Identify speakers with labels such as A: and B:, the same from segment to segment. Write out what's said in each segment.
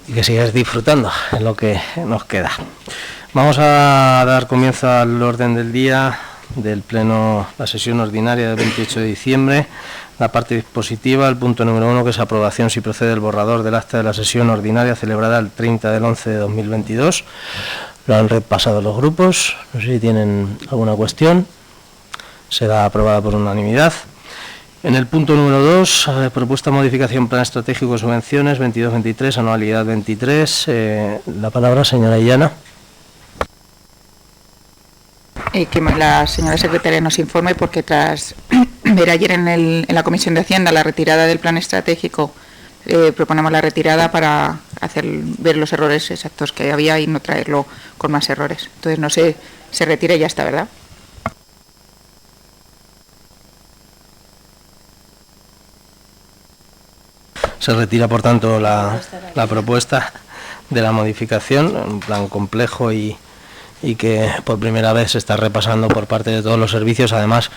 A: y que sigáis disfrutando en lo que nos queda. Vamos a dar comienzo al orden del día del pleno, la sesión ordinaria del 28 de diciembre. La parte dispositiva, el punto número 1, que es aprobación si procede el borrador del acta de la sesión ordinaria celebrada el 30 del 11 de 2022. Lo han repasado los grupos, no sé si tienen alguna cuestión. Será aprobada por unanimidad. En el punto número 2, propuesta de modificación plan estratégico de subvenciones 22-23, anualidad 23. La palabra, señora Illana.
B: Que la señora secretaria nos informe, porque tras ver ayer en la Comisión de Hacienda la retirada del plan estratégico, proponemos la retirada para ver los errores exactos que había y no traerlo con más errores. Entonces, no sé, se retira y ya está, ¿verdad?
A: Se retira, por tanto, la propuesta de la modificación, un plan complejo y que por primera vez se está repasando por parte de todos los servicios. Además,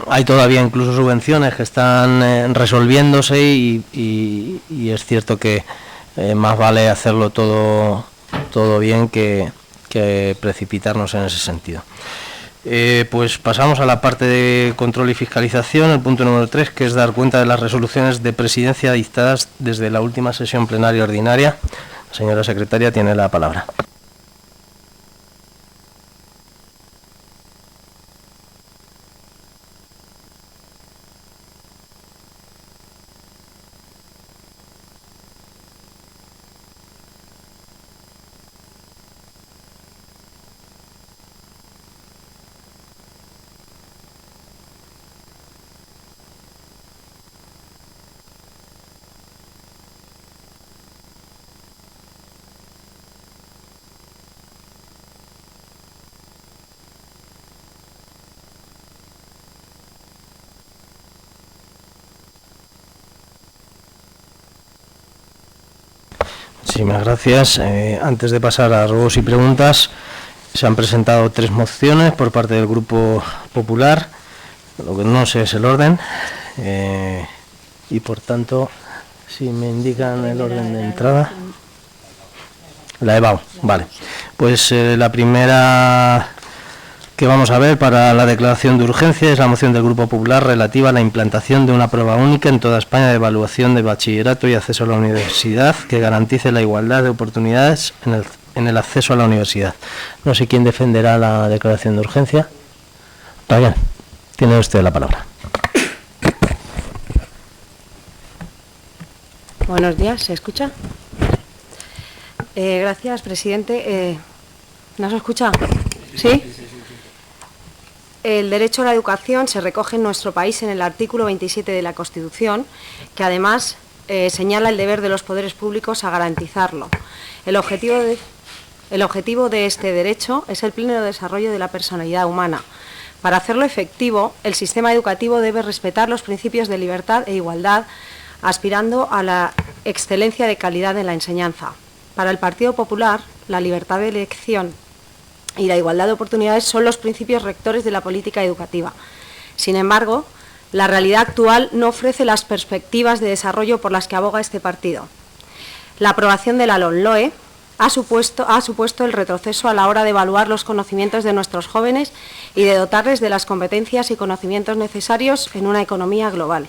A: hay todavía incluso subvenciones que están resolviéndose y es cierto que más vale hacerlo todo bien que precipitarnos en ese sentido. Pues pasamos a la parte de control y fiscalización, el punto número 3, que es dar cuenta de las resoluciones de presidencia dictadas desde la última sesión plenaria ordinaria. La señora secretaria tiene la palabra. Muchísimas gracias. Antes de pasar a ruegos y preguntas, se han presentado 3 mociones por parte del Grupo Popular. Lo que no sé es el orden. Y por tanto, si me indican el orden de entrada. La EBAU, vale. Pues la primera que vamos a ver para la declaración de urgencia es la moción del Grupo Popular relativa a la implantación de una prueba única en toda España de evaluación de bachillerato y acceso a la universidad que garantice la igualdad de oportunidades en el acceso a la universidad. No sé quién defenderá la declaración de urgencia. Rayan, tiene usted la palabra.
C: Buenos días, ¿se escucha? Gracias, presidente. ¿No se escucha? ¿Sí? El derecho a la educación se recoge en nuestro país en el artículo 27 de la Constitución, que además señala el deber de los poderes públicos a garantizarlo. El objetivo de este derecho es el pleno desarrollo de la personalidad humana. Para hacerlo efectivo, el sistema educativo debe respetar los principios de libertad e igualdad, aspirando a la excelencia de calidad en la enseñanza. Para el Partido Popular, la libertad de elección y la igualdad de oportunidades son los principios rectores de la política educativa. Sin embargo, la realidad actual no ofrece las perspectivas de desarrollo por las que aboga este partido. La aprobación de la LOMLOE ha supuesto el retroceso a la hora de evaluar los conocimientos de nuestros jóvenes y de dotarles de las competencias y conocimientos necesarios en una economía global.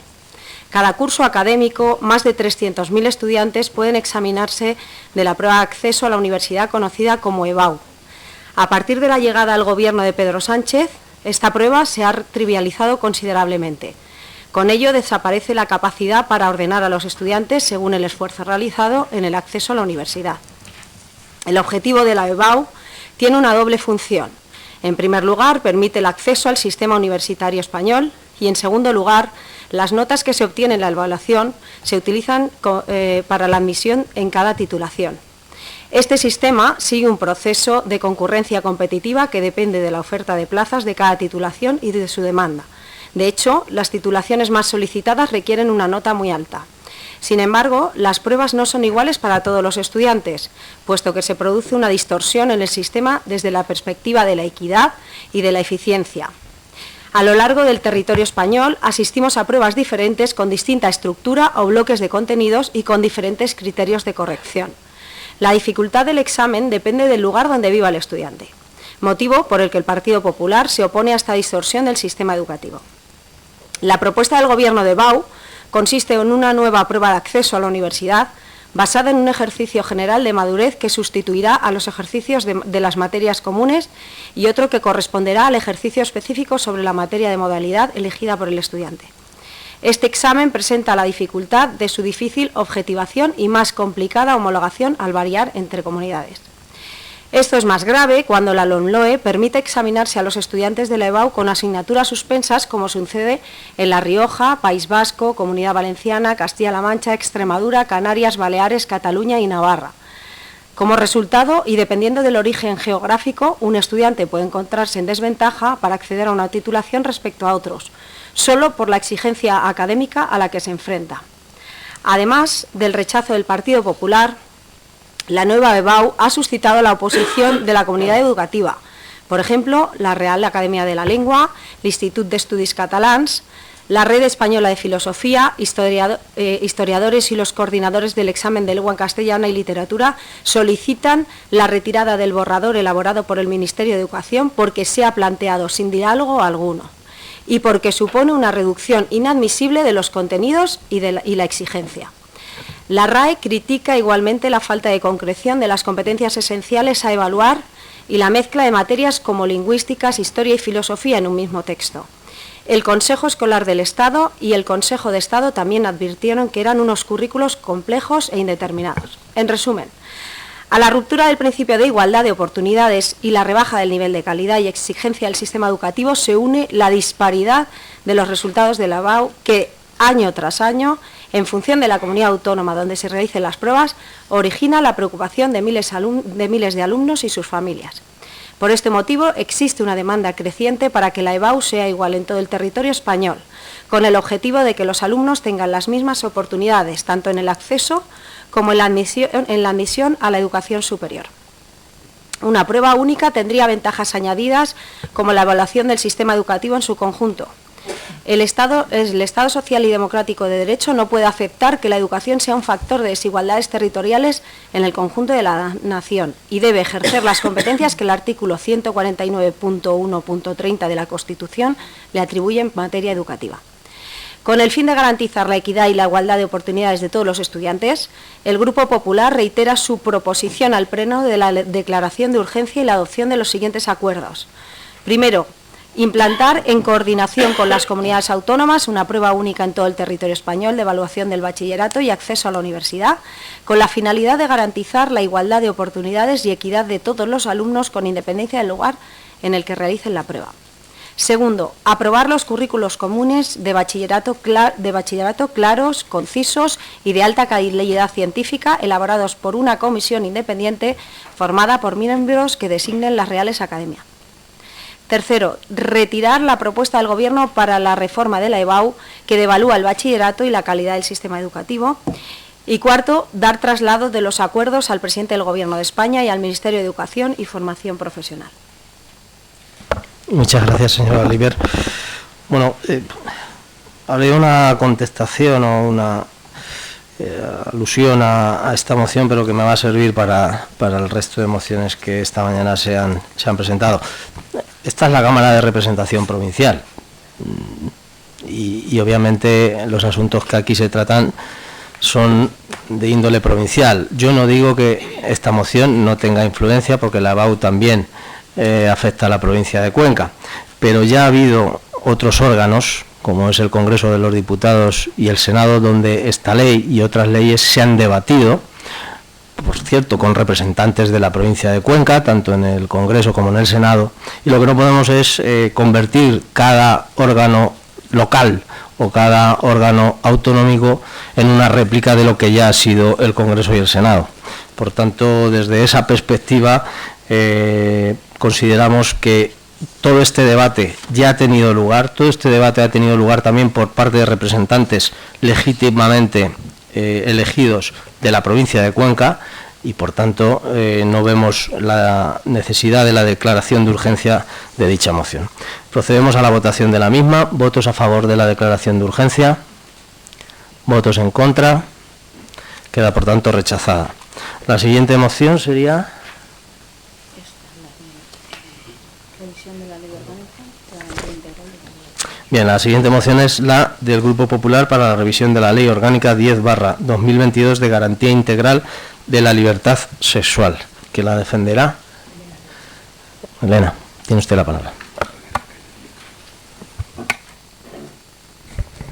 C: Cada curso académico, más de 300.000 estudiantes pueden examinarse de la prueba de acceso a la universidad conocida como EBAU. A partir de la llegada al gobierno de Pedro Sánchez, esta prueba se ha trivializado considerablemente. Con ello desaparece la capacidad para ordenar a los estudiantes según el esfuerzo realizado en el acceso a la universidad. El objetivo de la EBAU tiene una doble función. En primer lugar, permite el acceso al sistema universitario español y, en segundo lugar, las notas que se obtienen en la evaluación se utilizan para la admisión en cada titulación. Este sistema sigue un proceso de concurrencia competitiva que depende de la oferta de plazas de cada titulación y de su demanda. De hecho, las titulaciones más solicitadas requieren una nota muy alta. Sin embargo, las pruebas no son iguales para todos los estudiantes, puesto que se produce una distorsión en el sistema desde la perspectiva de la equidad y de la eficiencia. A lo largo del territorio español asistimos a pruebas diferentes con distinta estructura o bloques de contenidos y con diferentes criterios de corrección. La dificultad del examen depende del lugar donde viva el estudiante, motivo por el que el Partido Popular se opone a esta distorsión del sistema educativo. La propuesta del Gobierno de BAU consiste en una nueva prueba de acceso a la universidad basada en un ejercicio general de madurez que sustituirá a los ejercicios de las materias comunes y otro que corresponderá al ejercicio específico sobre la materia de modalidad elegida por el estudiante. Este examen presenta la dificultad de su difícil objetivación y más complicada homologación al variar entre comunidades. Esto es más grave cuando la LOMLOE permite examinarse a los estudiantes de la EBAU con asignaturas suspensas, como sucede en La Rioja, País Vasco, Comunidad Valenciana, Castilla-La Mancha, Extremadura, Canarias, Baleares, Cataluña y Navarra. Como resultado, y dependiendo del origen geográfico, un estudiante puede encontrarse en desventaja para acceder a una titulación respecto a otros, solo por la exigencia académica a la que se enfrenta. Además del rechazo del Partido Popular, la nueva EBAU ha suscitado la oposición de la comunidad educativa, por ejemplo, la Real Academia de la Lengua, l'Institut d'Estudis Catalans, la Red Española de Filosofía, historiadores y los coordinadores del examen de lengua castellana y literatura solicitan la retirada del borrador elaborado por el Ministerio de Educación porque se ha planteado sin diálogo alguno y porque supone una reducción inadmisible de los contenidos y la exigencia. La RAE critica igualmente la falta de concreción de las competencias esenciales a evaluar y la mezcla de materias como lingüísticas, historia y filosofía en un mismo texto. El Consejo Escolar del Estado y el Consejo de Estado también advirtieron que eran unos currículos complejos e indeterminados. En resumen, a la ruptura del principio de igualdad de oportunidades y la rebaja del nivel de calidad y exigencia del sistema educativo se une la disparidad de los resultados de la EBAU que, año tras año, en función de la comunidad autónoma donde se realicen las pruebas, origina la preocupación de miles de alumnos y sus familias. Por este motivo, existe una demanda creciente para que la EBAU sea igual en todo el territorio español, con el objetivo de que los alumnos tengan las mismas oportunidades, tanto en el acceso como en la admisión a la educación superior. Una prueba única tendría ventajas añadidas como la evaluación del sistema educativo en su conjunto. El Estado social y democrático de derecho no puede aceptar que la educación sea un factor de desigualdades territoriales en el conjunto de la nación y debe ejercer las competencias que el artículo 149.1.30 de la Constitución le atribuye en materia educativa. Con el fin de garantizar la equidad y la igualdad de oportunidades de todos los estudiantes, el Grupo Popular reitera su proposición al Pleno de la declaración de urgencia y la adopción de los siguientes acuerdos. Primero, implantar, en coordinación con las comunidades autónomas, una prueba única en todo el territorio español de evaluación del bachillerato y acceso a la universidad, con la finalidad de garantizar la igualdad de oportunidades y equidad de todos los alumnos con independencia del lugar en el que realicen la prueba. Segundo, aprobar los currículos comunes de bachillerato claros, concisos y de alta calidad científica, elaborados por una comisión independiente formada por miembros que designen las Reales Academias. Tercero, retirar la propuesta del Gobierno para la reforma de la EBAU que devalúa el bachillerato y la calidad del sistema educativo. Y cuarto, dar traslado de los acuerdos al presidente del Gobierno de España y al Ministerio de Educación y Formación Profesional.
A: Muchas gracias, señora Oliver. Bueno, haré una contestación o una alusión a esta moción, pero que me va a servir para el resto de mociones que esta mañana se han presentado. Esta es la Cámara de Representación Provincial y obviamente los asuntos que aquí se tratan son de índole provincial. Yo no digo que esta moción no tenga influencia, porque la EBAU también afecta a la provincia de Cuenca, pero ya ha habido otros órganos, como es el Congreso de los Diputados y el Senado, donde esta ley y otras leyes se han debatido, por cierto, con representantes de la provincia de Cuenca, tanto en el Congreso como en el Senado, y lo que no podemos es convertir cada órgano local o cada órgano autonómico en una réplica de lo que ya ha sido el Congreso y el Senado. Por tanto, desde esa perspectiva, consideramos que todo este debate ya ha tenido lugar, también por parte de representantes legítimamente elegidos de la provincia de Cuenca, y por tanto no vemos la necesidad de la declaración de urgencia de dicha moción. Procedemos a la votación de la misma. ¿Votos a favor de la declaración de urgencia? ¿Votos en contra? Queda por tanto rechazada. La siguiente moción sería... Bien, la siguiente moción es la del Grupo Popular para la revisión de la Ley Orgánica 10/2022 de Garantía Integral de la Libertad Sexual. ¿Quién la defenderá? Elena, tiene usted la palabra.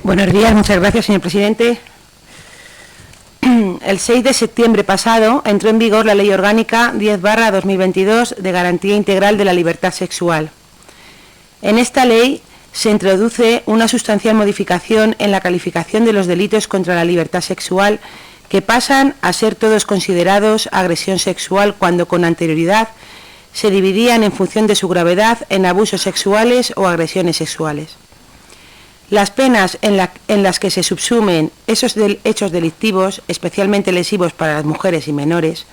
D: Buenos días, muchas gracias, señor presidente. El 6 de septiembre pasado entró en vigor la Ley Orgánica 10/2022 de Garantía Integral de la Libertad Sexual. En esta ley se introduce una sustancial modificación en la calificación de los delitos contra la libertad sexual que pasan a ser todos considerados agresión sexual cuando con anterioridad se dividían en función de su gravedad en abusos sexuales o agresiones sexuales. Las penas en las que se subsumen esos hechos delictivos, especialmente lesivos para las mujeres y menores,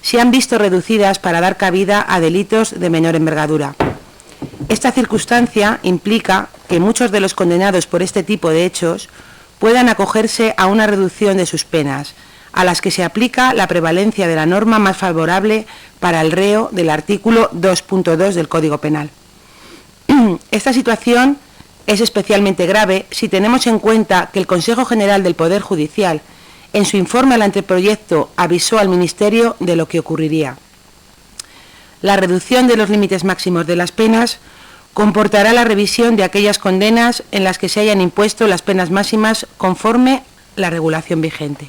D: se han visto reducidas para dar cabida a delitos de menor envergadura. Esta circunstancia implica que muchos de los condenados por este tipo de hechos puedan acogerse a una reducción de sus penas, a las que se aplica la prevalencia de la norma más favorable para el reo del artículo 2.2 del Código Penal. Esta situación es especialmente grave si tenemos en cuenta que el Consejo General del Poder Judicial, en su informe al anteproyecto, avisó al Ministerio de lo que ocurriría. La reducción de los límites máximos de las penas comportará la revisión de aquellas condenas en las que se hayan impuesto las penas máximas conforme la regulación vigente.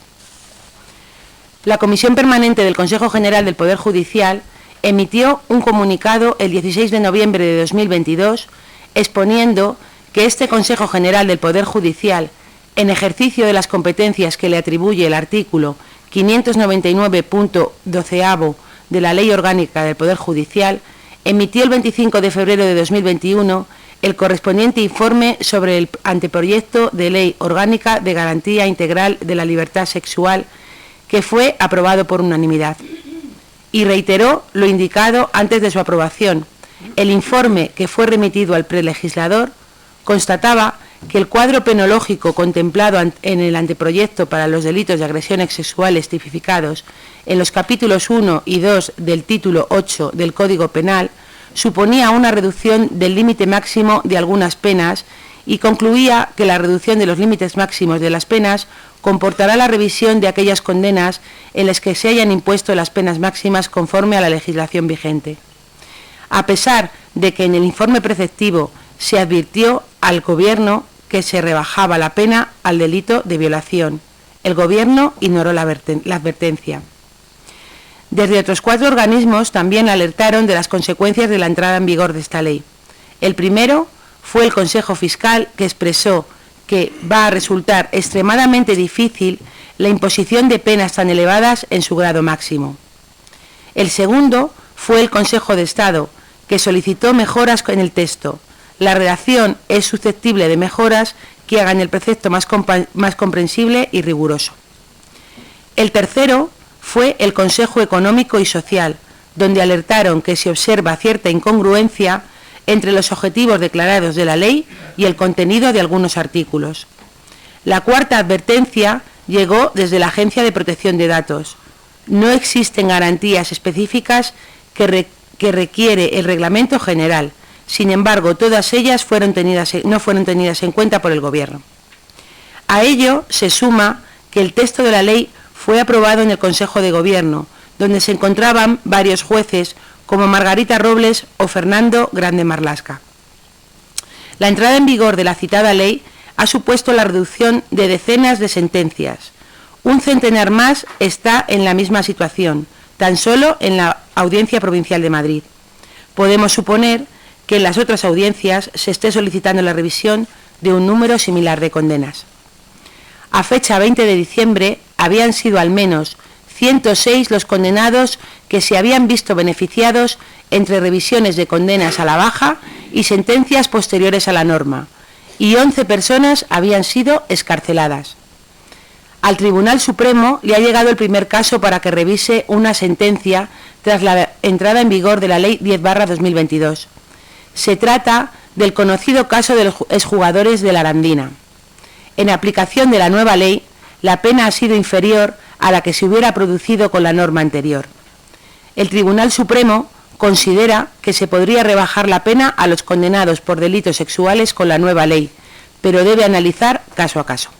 D: La Comisión Permanente del Consejo General del Poder Judicial emitió un comunicado el 16 de noviembre de 2022 exponiendo que este Consejo General del Poder Judicial, en ejercicio de las competencias que le atribuye el artículo 599.12 de la Ley Orgánica del Poder Judicial, emitió el 25 de febrero de 2021 el correspondiente informe sobre el anteproyecto de Ley Orgánica de Garantía Integral de la Libertad Sexual, que fue aprobado por unanimidad. Y reiteró lo indicado antes de su aprobación. El informe que fue remitido al prelegislador constataba que el cuadro penológico contemplado en el anteproyecto para los delitos de agresiones sexuales tipificados en los capítulos 1 y 2 del título 8 del Código Penal suponía una reducción del límite máximo de algunas penas y concluía que la reducción de los límites máximos de las penas comportará la revisión de aquellas condenas en las que se hayan impuesto las penas máximas conforme a la legislación vigente. A pesar de que en el informe preceptivo se advirtió al Gobierno que se rebajaba la pena al delito de violación, el Gobierno ignoró la advertencia. Desde otros 4 organismos también alertaron de las consecuencias de la entrada en vigor de esta ley. El primero fue el Consejo Fiscal, que expresó que va a resultar extremadamente difícil la imposición de penas tan elevadas en su grado máximo. El segundo fue el Consejo de Estado, que solicitó mejoras en el texto. La redacción es susceptible de mejoras que hagan el precepto más comprensible y riguroso. El tercero fue el Consejo Económico y Social, donde alertaron que se observa cierta incongruencia entre los objetivos declarados de la ley y el contenido de algunos artículos. La cuarta advertencia llegó desde la Agencia de Protección de Datos. No existen garantías específicas que requiere el Reglamento General. Sin embargo, todas ellas no fueron tenidas en cuenta por el Gobierno. A ello se suma que el texto de la ley fue aprobado en el Consejo de Gobierno, donde se encontraban varios jueces como Margarita Robles o Fernando Grande Marlasca. La entrada en vigor de la citada ley ha supuesto la reducción de decenas de sentencias. Un centenar más está en la misma situación, tan solo en la Audiencia Provincial de Madrid. Podemos suponer que en las otras audiencias se esté solicitando la revisión de un número similar de condenas. A fecha 20 de diciembre habían sido al menos 106 los condenados que se habían visto beneficiados entre revisiones de condenas a la baja y sentencias posteriores a la norma, y 11 personas habían sido excarceladas. Al Tribunal Supremo le ha llegado el primer caso para que revise una sentencia tras la entrada en vigor de la Ley 10/2022. Se trata del conocido caso de los exjugadores de la Arandina. En aplicación de la nueva ley, la pena ha sido inferior a la que se hubiera producido con la norma anterior. El Tribunal Supremo considera que se podría rebajar la pena a los condenados por delitos sexuales con la nueva ley, pero debe analizar caso a caso.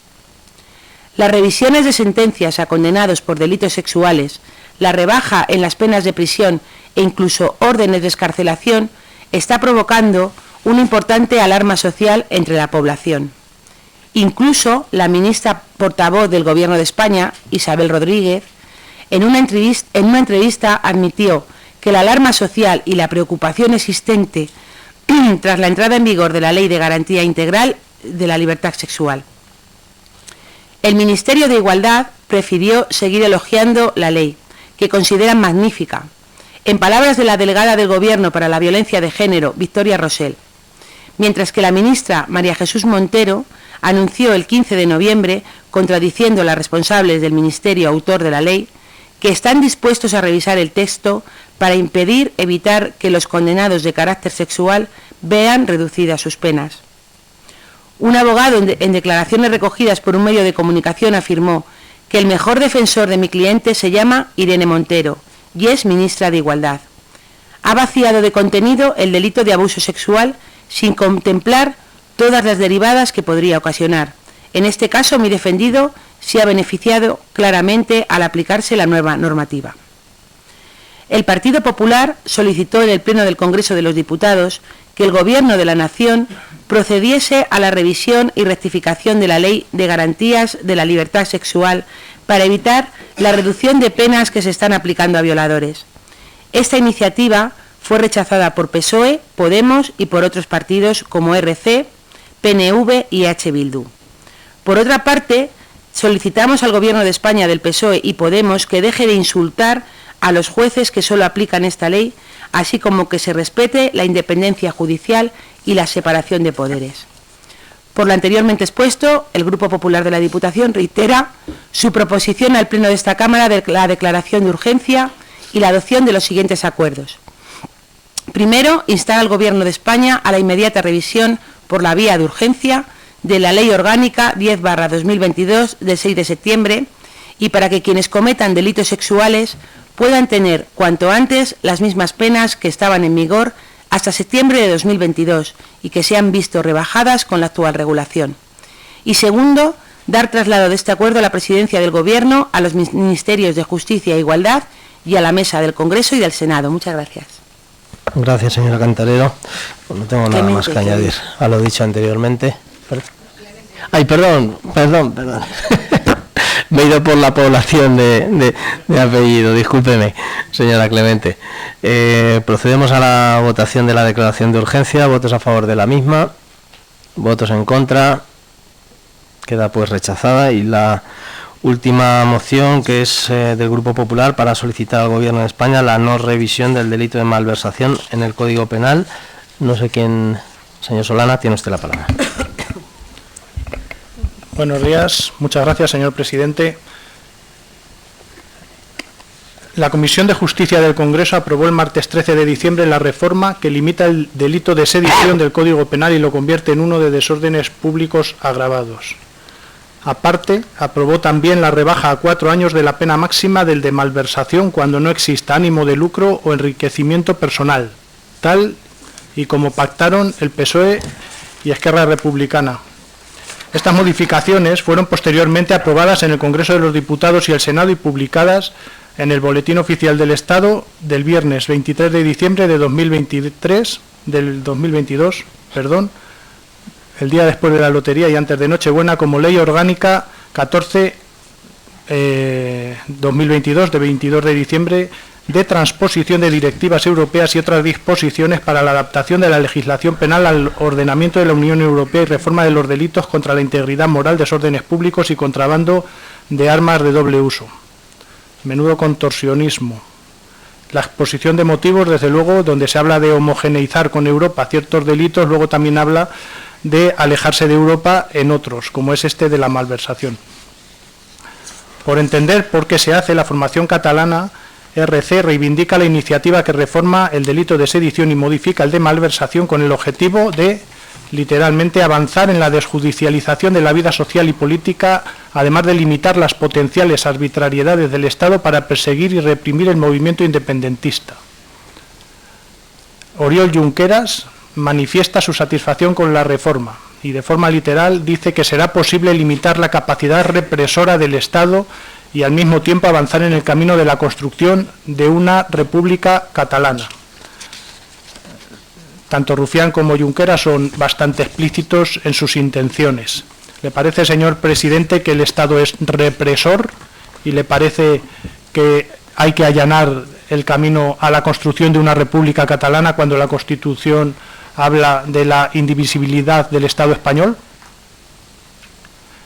D: Las revisiones de sentencias a condenados por delitos sexuales, la rebaja en las penas de prisión e incluso órdenes de excarcelación está provocando una importante alarma social entre la población. Incluso la ministra portavoz del Gobierno de España, Isabel Rodríguez, en una entrevista admitió que la alarma social y la preocupación existente tras la entrada en vigor de la Ley de Garantía Integral de la Libertad Sexual. El Ministerio de Igualdad prefirió seguir elogiando la ley, que consideran magnífica. En palabras de la delegada del Gobierno para la Violencia de Género, Victoria Rosell, mientras que la ministra María Jesús Montero anunció el 15 de noviembre, contradiciendo a los responsables del Ministerio autor de la ley, que están dispuestos a revisar el texto para evitar que los condenados de carácter sexual vean reducidas sus penas. Un abogado en declaraciones recogidas por un medio de comunicación afirmó que el mejor defensor de mi cliente se llama Irene Montero y es ministra de Igualdad. Ha vaciado de contenido el delito de abuso sexual sin contemplar todas las derivadas que podría ocasionar. En este caso, mi defendido se ha beneficiado claramente al aplicarse la nueva normativa. El Partido Popular solicitó en el Pleno del Congreso de los Diputados que el Gobierno de la Nación procediese a la revisión y rectificación de la Ley de Garantías de la Libertad Sexual para evitar la reducción de penas que se están aplicando a violadores. Esta iniciativa fue rechazada por PSOE, Podemos y por otros partidos como RC, PNV y H. Bildu. Por otra parte, solicitamos al Gobierno de España del PSOE y Podemos que deje de insultar a los jueces que solo aplican esta ley, así como que se respete la independencia judicial y la separación de poderes. Por lo anteriormente expuesto, el Grupo Popular de la Diputación reitera su proposición al Pleno de esta Cámara de la declaración de urgencia y la adopción de los siguientes acuerdos. Primero, instar al Gobierno de España a la inmediata revisión por la vía de urgencia de la Ley Orgánica 10/2022 del 6 de septiembre y para que quienes cometan delitos sexuales puedan tener cuanto antes las mismas penas que estaban en vigor hasta septiembre de 2022 y que se han visto rebajadas con la actual regulación. Y segundo, dar traslado de este acuerdo a la Presidencia del Gobierno, a los Ministerios de Justicia e Igualdad y a la Mesa del Congreso y del Senado. Muchas gracias.
A: Gracias, señora Cantarero. Pues no tengo nada más que añadir a lo dicho anteriormente. Ay, perdón. Me he ido por la población de apellido, discúlpeme, señora Clemente. Procedemos a la votación de la declaración de urgencia. Votos a favor de la misma, votos en contra. Queda pues rechazada. Y la última moción, que es del Grupo Popular, para solicitar al Gobierno de España la no revisión del delito de malversación en el Código Penal. No sé quién, señor Solana, tiene usted la palabra.
E: Buenos días, muchas gracias, señor presidente. La Comisión de Justicia del Congreso aprobó el martes 13 de diciembre la reforma que limita el delito de sedición del Código Penal y lo convierte en uno de desórdenes públicos agravados. Aparte, aprobó también la rebaja a 4 años de la pena máxima del de malversación cuando no exista ánimo de lucro o enriquecimiento personal, tal y como pactaron el PSOE y Esquerra Republicana. Estas modificaciones fueron posteriormente aprobadas en el Congreso de los Diputados y el Senado y publicadas en el Boletín Oficial del Estado del viernes 23 de diciembre de 2022, el día después de la lotería y antes de Nochebuena, como Ley Orgánica 14/2022 de 22 de diciembre de transposición de directivas europeas y otras disposiciones para la adaptación de la legislación penal al ordenamiento de la Unión Europea y reforma de los delitos contra la integridad moral, desórdenes públicos y contrabando de armas de doble uso. Menudo contorsionismo. La exposición de motivos, desde luego, donde se habla de homogeneizar con Europa ciertos delitos, luego también habla de alejarse de Europa en otros, como es este de la malversación. Por entender por qué se hace, la formación catalana RC reivindica la iniciativa que reforma el delito de sedición y modifica el de malversación con el objetivo de, literalmente, avanzar en la desjudicialización de la vida social y política, además de limitar las potenciales arbitrariedades del Estado para perseguir y reprimir el movimiento independentista. Oriol Junqueras manifiesta su satisfacción con la reforma y, de forma literal, dice que será posible limitar la capacidad represora del Estado y al mismo tiempo avanzar en el camino de la construcción de una república catalana. Tanto Rufián como Junqueras son bastante explícitos en sus intenciones. ¿Le parece, señor presidente, que el Estado es represor y le parece que hay que allanar el camino a la construcción de una república catalana cuando la Constitución habla de la indivisibilidad del Estado español?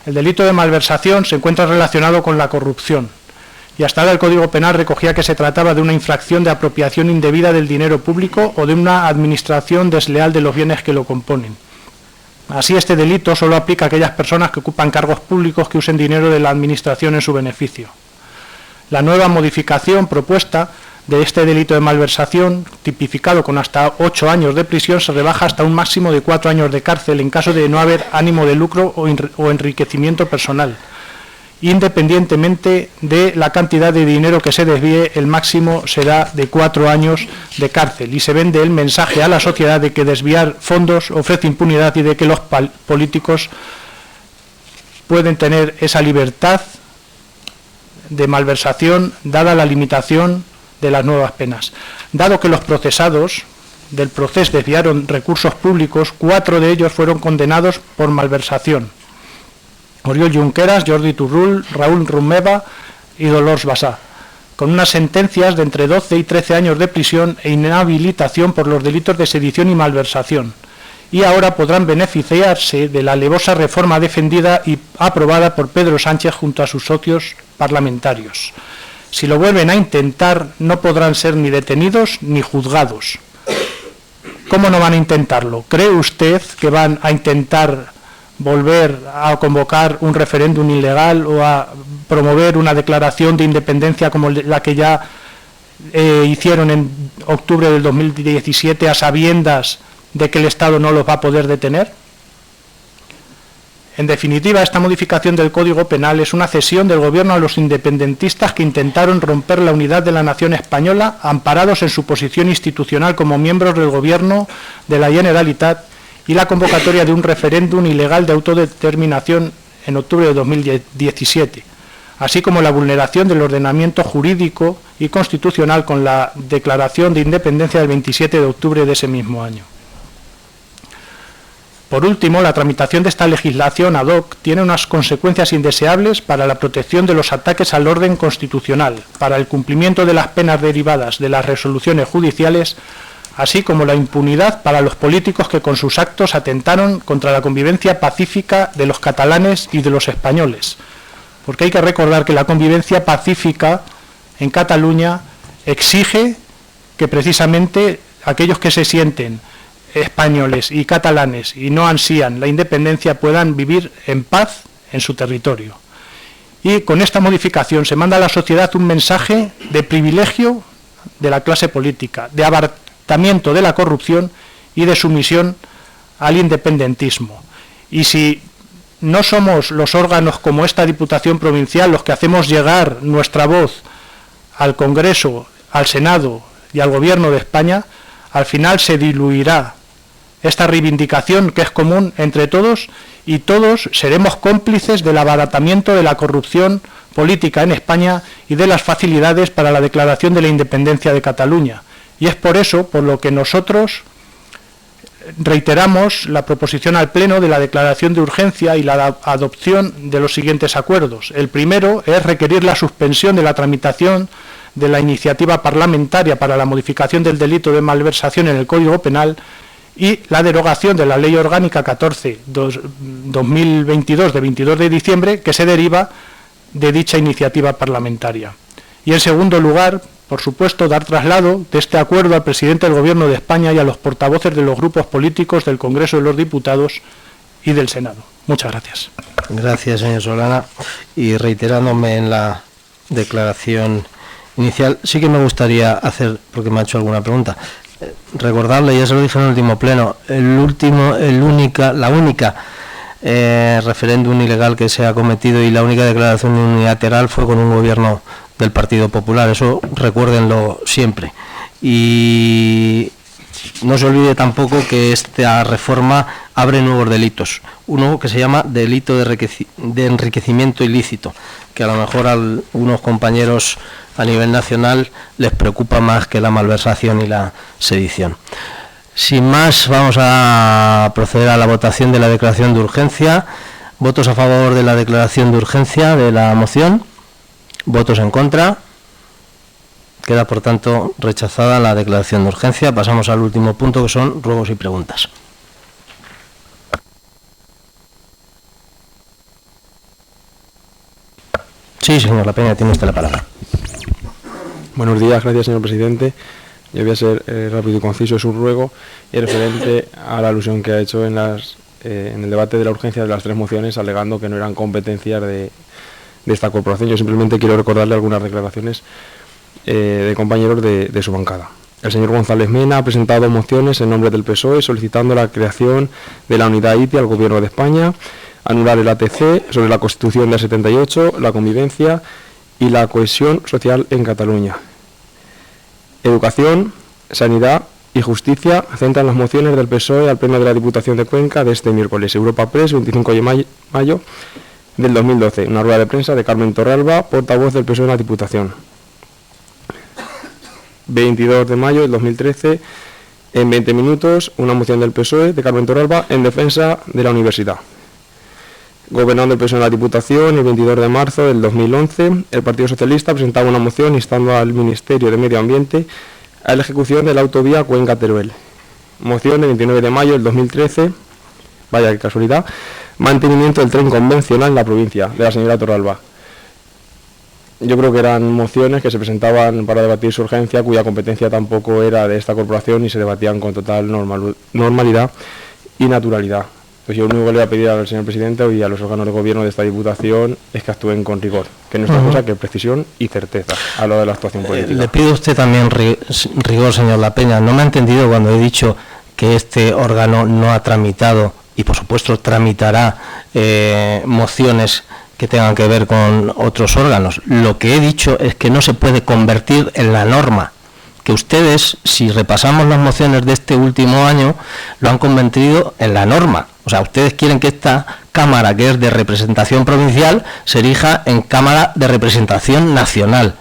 E: El delito de malversación se encuentra relacionado con la corrupción y hasta ahora el Código Penal recogía que se trataba de una infracción de apropiación indebida del dinero público o de una administración desleal de los bienes que lo componen. Así, este delito solo aplica a aquellas personas que ocupan cargos públicos que usen dinero de la administración en su beneficio. La nueva modificación propuesta de este delito de malversación, tipificado con hasta 8 años de prisión, se rebaja hasta un máximo de 4 años de cárcel en caso de no haber ánimo de lucro o enriquecimiento personal. Independientemente de la cantidad de dinero que se desvíe, el máximo será de 4 años de cárcel y se vende el mensaje a la sociedad de que desviar fondos ofrece impunidad y de que los políticos pueden tener esa libertad de malversación dada la limitación de las nuevas penas. Dado que los procesados del proceso desviaron recursos públicos, 4 de ellos fueron condenados por malversación: Oriol Junqueras, Jordi Turull, Raúl Romeva y Dolors Bassá, con unas sentencias de entre 12 y 13 años de prisión e inhabilitación por los delitos de sedición y malversación, y ahora podrán beneficiarse de la alevosa reforma defendida y aprobada por Pedro Sánchez junto a sus socios parlamentarios. Si lo vuelven a intentar, no podrán ser ni detenidos ni juzgados. ¿Cómo no van a intentarlo? ¿Cree usted que van a intentar volver a convocar un referéndum ilegal o a promover una declaración de independencia como la que ya hicieron en octubre del 2017 a sabiendas de que el Estado no los va a poder detener? En definitiva, esta modificación del Código Penal es una cesión del Gobierno a los independentistas que intentaron romper la unidad de la nación española, amparados en su posición institucional como miembros del Gobierno de la Generalitat, y la convocatoria de un referéndum ilegal de autodeterminación en octubre de 2017, así como la vulneración del ordenamiento jurídico y constitucional con la Declaración de Independencia del 27 de octubre de ese mismo año. Por último, la tramitación de esta legislación ad hoc tiene unas consecuencias indeseables para la protección de los ataques al orden constitucional, para el cumplimiento de las penas derivadas de las resoluciones judiciales, así como la impunidad para los políticos que con sus actos atentaron contra la convivencia pacífica de los catalanes y de los españoles. Porque hay que recordar que la convivencia pacífica en Cataluña exige que precisamente aquellos que se sienten españoles y catalanes y no ansían la independencia puedan vivir en paz en su territorio. Y con esta modificación se manda a la sociedad un mensaje de privilegio de la clase política, de abarcamiento de la corrupción y de sumisión al independentismo. Y si no somos los órganos como esta Diputación Provincial los que hacemos llegar nuestra voz al Congreso, al Senado y al Gobierno de España, al final se diluirá esta reivindicación que es común entre todos y todos seremos cómplices del abaratamiento de la corrupción política en España y de las facilidades para la declaración de la independencia de Cataluña. Y es por eso por lo que nosotros reiteramos la proposición al Pleno de la declaración de urgencia y la adopción de los siguientes acuerdos. El primero es requerir la suspensión de la tramitación de la iniciativa parlamentaria para la modificación del delito de malversación en el Código Penal y la derogación de la Ley Orgánica 14/2022 de 22 de diciembre que se deriva de dicha iniciativa parlamentaria. Y en segundo lugar, por supuesto, dar traslado de este acuerdo al presidente del Gobierno de España y a los portavoces de los grupos políticos del Congreso de los Diputados y del Senado. Muchas gracias.
A: Gracias, señor Solana. Y reiterándome en la declaración inicial, sí que me gustaría hacer, porque me ha hecho alguna pregunta, recordarle, ya se lo dije en el último pleno, la única referéndum ilegal que se ha cometido y la única declaración unilateral fue con un gobierno del Partido Popular. Eso recuérdenlo siempre. Y no se olvide tampoco que esta reforma abre nuevos delitos. Uno que se llama delito de enriquecimiento ilícito, que a lo mejor a algunos compañeros a nivel nacional les preocupa más que la malversación y la sedición. Sin más, vamos a proceder a la votación de la declaración de urgencia. ¿Votos a favor de la declaración de urgencia de la moción? ¿Votos en contra? Queda, por tanto, rechazada la declaración de urgencia. Pasamos al último punto, que son ruegos y preguntas. Sí, señor La Peña, tiene usted la palabra.
F: Buenos días, gracias, señor presidente. Yo voy a ser rápido y conciso. Es un ruego y referente a la alusión que ha hecho en el debate de la urgencia de las tres mociones, alegando que no eran competencias de esta corporación. Yo simplemente quiero recordarle algunas declaraciones de compañeros de su bancada. El señor González Mena ha presentado mociones en nombre del PSOE solicitando la creación de la unidad ITI al Gobierno de España, anular el ATC sobre la Constitución del 78, la convivencia y la cohesión social en Cataluña. Educación, sanidad y justicia centran las mociones del PSOE al Pleno de la Diputación de Cuenca de este miércoles. Europa Press, 25 de mayo del 2012. Una rueda de prensa de Carmen Torralba, portavoz del PSOE en la Diputación. 22 de mayo del 2013, en 20 minutos, una moción del PSOE de Carmen Torralba en defensa de la universidad. Gobernando el PSOE en la Diputación, el 22 de marzo del 2011, el Partido Socialista presentaba una moción instando al Ministerio de Medio Ambiente a la ejecución de la autovía Cuenca-Teruel. Moción del 29 de mayo del 2013, vaya qué casualidad, mantenimiento del tren convencional en la provincia, de la señora Torralba. Yo creo que eran mociones que se presentaban para debatir su urgencia, cuya competencia tampoco era de esta corporación y se debatían con total normalidad y naturalidad. Pues yo lo único que le voy a pedir al señor presidente y a los órganos de gobierno de esta Diputación es que actúen con rigor, que no es otra cosa que precisión y certeza a lo de la actuación política.
A: Le pido a usted también rigor, señor La Peña. No me ha entendido cuando he dicho que este órgano no ha tramitado, y por supuesto tramitará mociones que tengan que ver con otros órganos. Lo que he dicho es que no se puede convertir en la norma, que ustedes, si repasamos las mociones de este último año, lo han convertido en la norma. O sea, ustedes quieren que esta Cámara, que es de representación provincial, se erija en Cámara de representación nacional.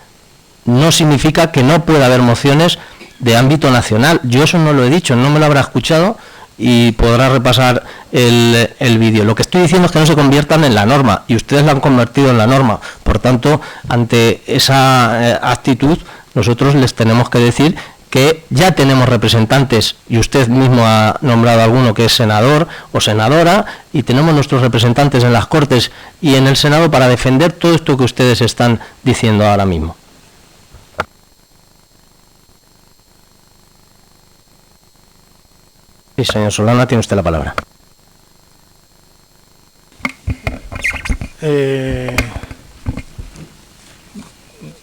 A: No significa que no pueda haber mociones de ámbito nacional. Yo eso no lo he dicho, no me lo habrá escuchado y podrá repasar el vídeo. Lo que estoy diciendo es que no se conviertan en la norma, y ustedes la han convertido en la norma. Por tanto, ante esa actitud, nosotros les tenemos que decir que ya tenemos representantes, y usted mismo ha nombrado alguno que es senador o senadora, y tenemos nuestros representantes en las Cortes y en el Senado para defender todo esto que ustedes están diciendo ahora mismo. Sí, señor Solana, tiene usted la palabra.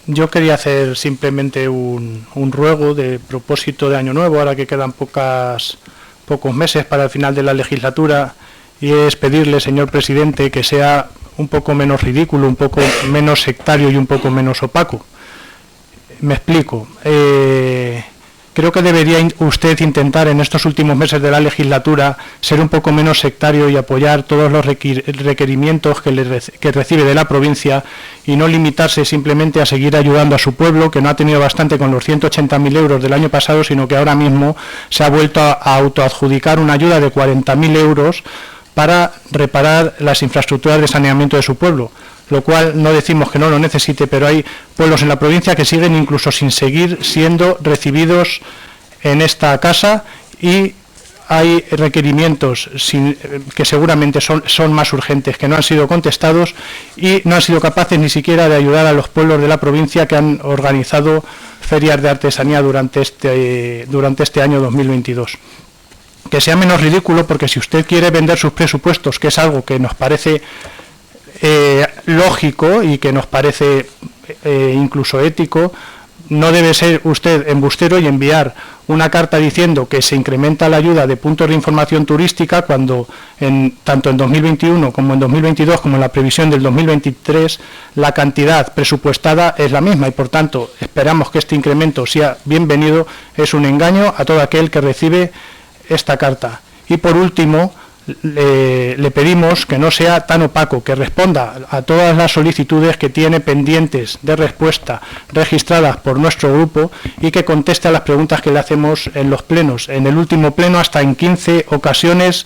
E: Yo quería hacer simplemente un ruego de propósito de Año Nuevo, ahora que quedan pocos meses para el final de la legislatura, y es pedirle, señor presidente, que sea un poco menos ridículo, un poco menos sectario y un poco menos opaco. Me explico. Creo que debería usted intentar en estos últimos meses de la legislatura ser un poco menos sectario y apoyar todos los requerimientos que recibe de la provincia, y no limitarse simplemente a seguir ayudando a su pueblo, que no ha tenido bastante con los 180.000 euros del año pasado, sino que ahora mismo se ha vuelto a autoadjudicar una ayuda de 40.000 euros para reparar las infraestructuras de saneamiento de su pueblo, lo cual no decimos que no lo necesite, pero hay pueblos en la provincia que siguen incluso sin seguir siendo recibidos en esta casa, y hay requerimientos que seguramente son más urgentes, que no han sido contestados, y no han sido capaces ni siquiera de ayudar a los pueblos de la provincia que han organizado ferias de artesanía durante este año 2022. que sea menos ridículo, porque si usted quiere vender sus presupuestos, que es algo que nos parece lógico y que nos parece incluso ético, no debe ser usted embustero y enviar una carta diciendo que se incrementa la ayuda de puntos de información turística cuando tanto en 2021 como en 2022 como en la previsión del 2023 la cantidad presupuestada es la misma y por tanto esperamos que este incremento sea bienvenido. Es un engaño a todo aquel que recibe esta carta. Y por último, le pedimos que no sea tan opaco, que responda a todas las solicitudes que tiene pendientes de respuesta registradas por nuestro grupo y que conteste a las preguntas que le hacemos en los plenos. En el último pleno hasta en 15 ocasiones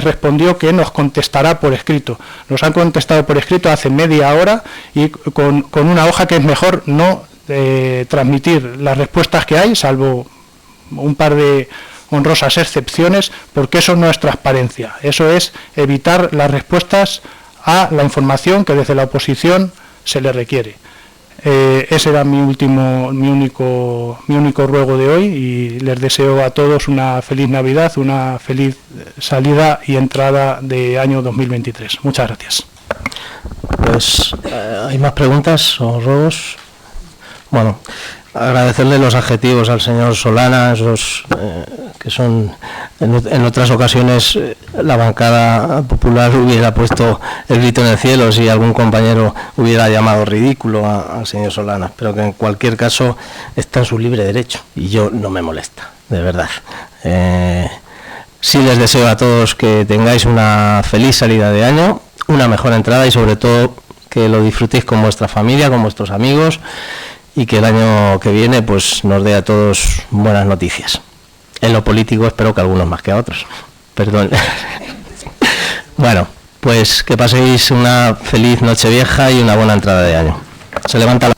E: respondió que nos contestará por escrito. Nos han contestado por escrito hace media hora y con una hoja que es mejor no transmitir las respuestas que hay, salvo un par de honrosas excepciones, porque eso no es transparencia, eso es evitar las respuestas a la información que desde la oposición se le requiere. Ese era mi único ruego de hoy y les deseo a todos una feliz Navidad, una feliz salida y entrada de año 2023. Muchas gracias.
A: Pues, ¿hay más preguntas o ruegos? Bueno, agradecerle los adjetivos al señor Solana, esos que son en otras ocasiones la bancada popular hubiera puesto el grito en el cielo si algún compañero hubiera llamado ridículo al señor Solana, pero que en cualquier caso está en su libre derecho y yo no me molesta, de verdad. Sí les deseo a todos que tengáis una feliz salida de año, una mejor entrada y sobre todo que lo disfrutéis con vuestra familia, con vuestros amigos, y que el año que viene pues nos dé a todos buenas noticias. En lo político espero que algunos más que a otros. Perdón. Bueno, pues que paséis una feliz Nochevieja y una buena entrada de año. Se levanta la